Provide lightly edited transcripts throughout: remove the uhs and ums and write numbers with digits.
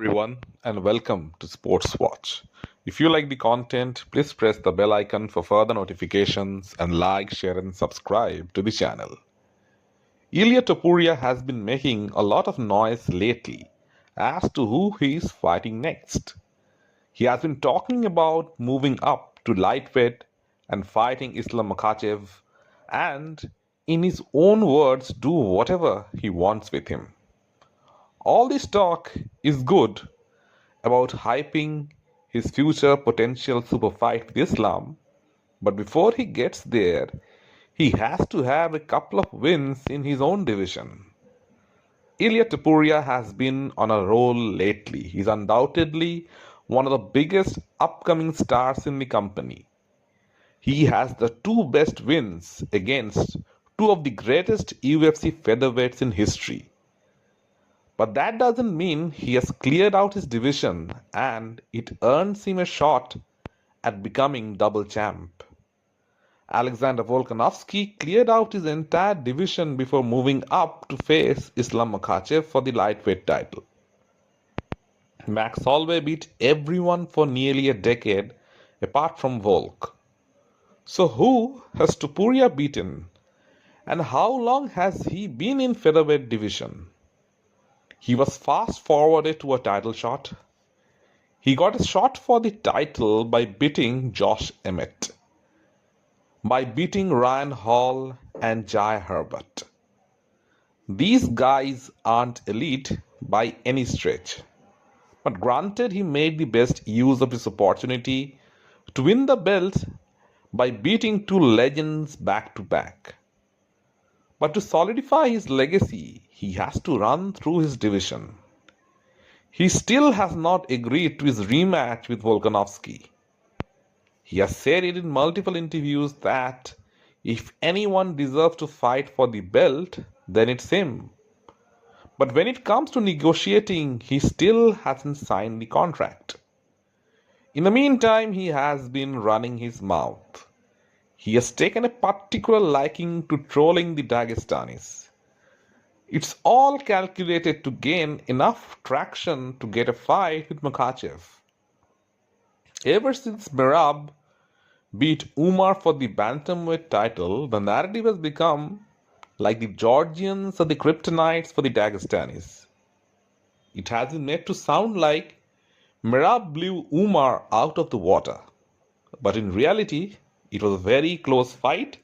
everyone, and welcome to Sports Watch. If you like the content, please press the bell icon for further notifications and like, share, and subscribe to the channel. Ilia Topuria has been making a lot of noise lately as to who he is fighting next. He has been talking about moving up to lightweight and fighting Islam Makhachev and, in his own words, do whatever he wants with him. All this talk is good about hyping his future potential super fight with Islam, but before he gets there, he has to have a couple of wins in his own division. Ilia Topuria has been on a roll lately. He's undoubtedly one of the biggest upcoming stars in the company. He has the two best wins against two of the greatest UFC featherweights in history. But that doesn't mean he has cleared out his division and it earns him a shot at becoming double champ. Alexander Volkanovski cleared out his entire division before moving up to face Islam Makhachev for the lightweight title. Max Holloway beat everyone for nearly a decade apart from Volk. So who has Topuria beaten and how long has he been in featherweight division? He was fast forwarded to a title shot. He got a shot for the title by beating Josh Emmett, by beating Ryan Hall and Jai Herbert. These guys aren't elite by any stretch. But granted, he made the best use of his opportunity to win the belt by beating two legends back to back. But to solidify his legacy, he has to run through his division. He still has not agreed to his rematch with Volkanovski. He has said it in multiple interviews that if anyone deserves to fight for the belt, then it's him. But when it comes to negotiating, he still hasn't signed the contract. In the meantime, he has been running his mouth. He has taken a particular liking to trolling the Dagestanis. It's all calculated to gain enough traction to get a fight with Makhachev. Ever since Merab beat Umar for the bantamweight title, the narrative has become like the Georgians or the Kryptonites for the Dagestanis. It has been made to sound like Merab blew Umar out of the water. But in reality, it was a very close fight,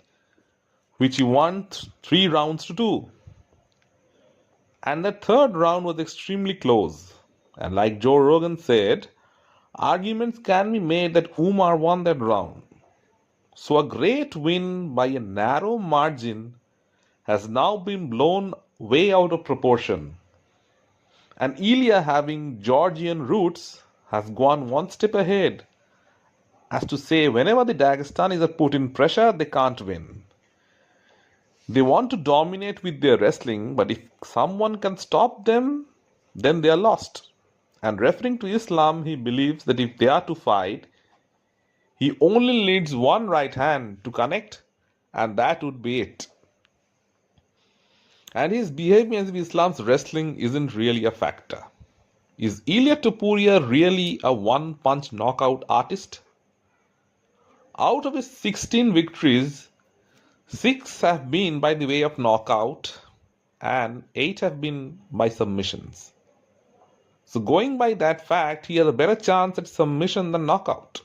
which he won 3 rounds to 2. And the third round was extremely close. And like Joe Rogan said, arguments can be made that Umar won that round. So a great win by a narrow margin has now been blown way out of proportion. And Ilia, having Georgian roots, has gone one step ahead, as to say whenever the Dagestanis are put in pressure, they can't win. They want to dominate with their wrestling, but if someone can stop them, then they are lost. And referring to Islam, he believes that if they are to fight, he only needs one right hand to connect, and that would be it. And his behavior as if Islam's wrestling isn't really a factor. Is Ilia Topuria really a one-punch knockout artist? Out of his 16 victories, 6 have been by the way of knockout and 8 have been by submissions. So going by that fact, he has a better chance at submission than knockout.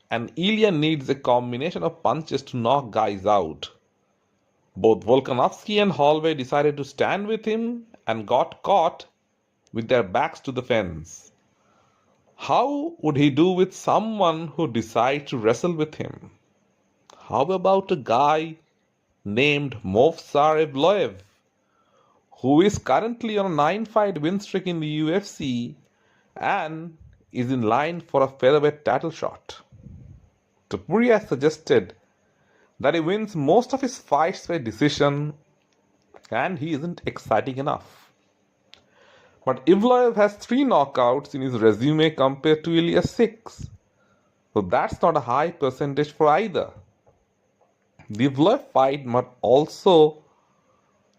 And Ilia needs a combination of punches to knock guys out. Both Volkanovski and Holloway decided to stand with him and got caught with their backs to the fence. How would he do with someone who decides to wrestle with him? How about a guy named Movsar Evloev, who is currently on a 9-fight win streak in the UFC and is in line for a featherweight title shot? Topuria suggested that he wins most of his fights by decision and he isn't exciting enough. But Evloev has 3 knockouts in his resume compared to Ilia's 6. So that's not a high percentage for either. The Evloev fight might also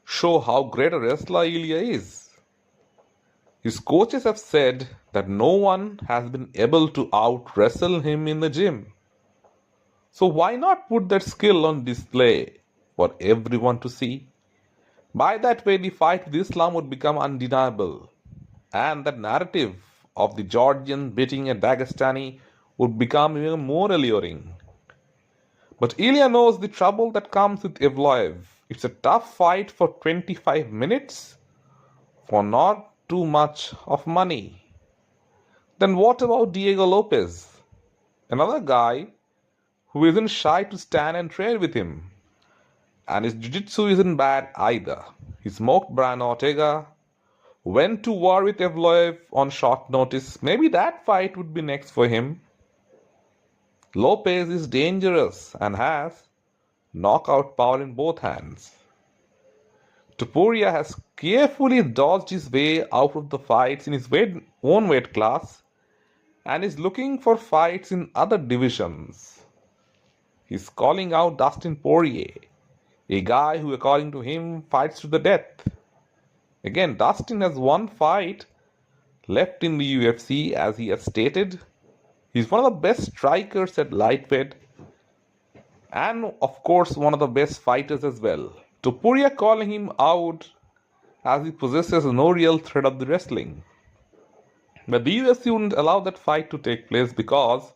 show how great a wrestler Ilia is. His coaches have said that no one has been able to out wrestle him in the gym. So why not put that skill on display for everyone to see? By that way, the fight with Islam would become undeniable, and the narrative of the Georgian beating a Dagestani would become even more alluring. But Ilya knows the trouble that comes with Evloev. It's a tough fight for 25 minutes for not too much of money. Then what about Diego Lopez? Another guy who isn't shy to stand and trade with him. And his jiu-jitsu isn't bad either. He smoked Brian Ortega, went to war with Evloev on short notice. Maybe that fight would be next for him. Lopez is dangerous and has knockout power in both hands. Topuria has carefully dodged his way out of the fights in his own weight class and is looking for fights in other divisions. He's calling out Dustin Poirier, a guy who, according to him, fights to the death. Again, Dustin has one fight left in the UFC, as he has stated. He's one of the best strikers at lightweight and, of course, one of the best fighters as well. Topuria calling him out as he possesses no real threat of the wrestling. But the UFC wouldn't allow that fight to take place because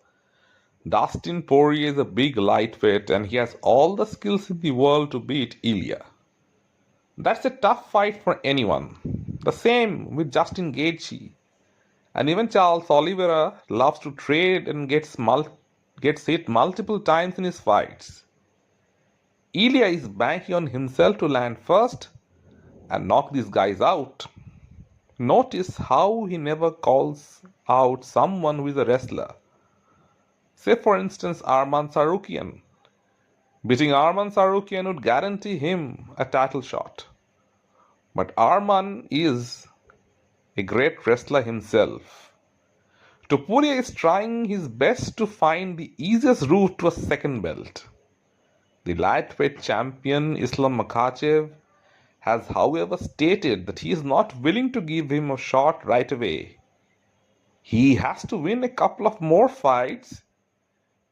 Dustin Poirier is a big lightweight and he has all the skills in the world to beat Ilia. That's a tough fight for anyone. The same with Justin Gaethje. And even Charles Oliviera loves to trade and gets hit multiple times in his fights. Ilia is banking on himself to land first and knock these guys out. Notice how he never calls out someone who is a wrestler. Say for instance Arman Tsarukyan. Beating Arman Tsarukyan would guarantee him a title shot. But Arman is a great wrestler himself. Topuria is trying his best to find the easiest route to a second belt. The lightweight champion Islam Makhachev has, however, stated that he is not willing to give him a shot right away. He has to win a couple of more fights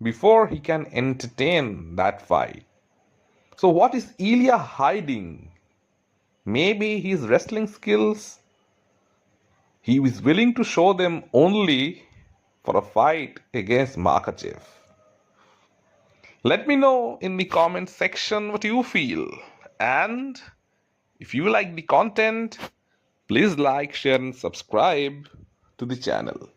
before he can entertain that fight. So what is Ilia hiding? Maybe his wrestling skills. He is willing to show them only for a fight against Makhachev. Let me know in the comment section what you feel. And if you like the content, please like, share and subscribe to the channel.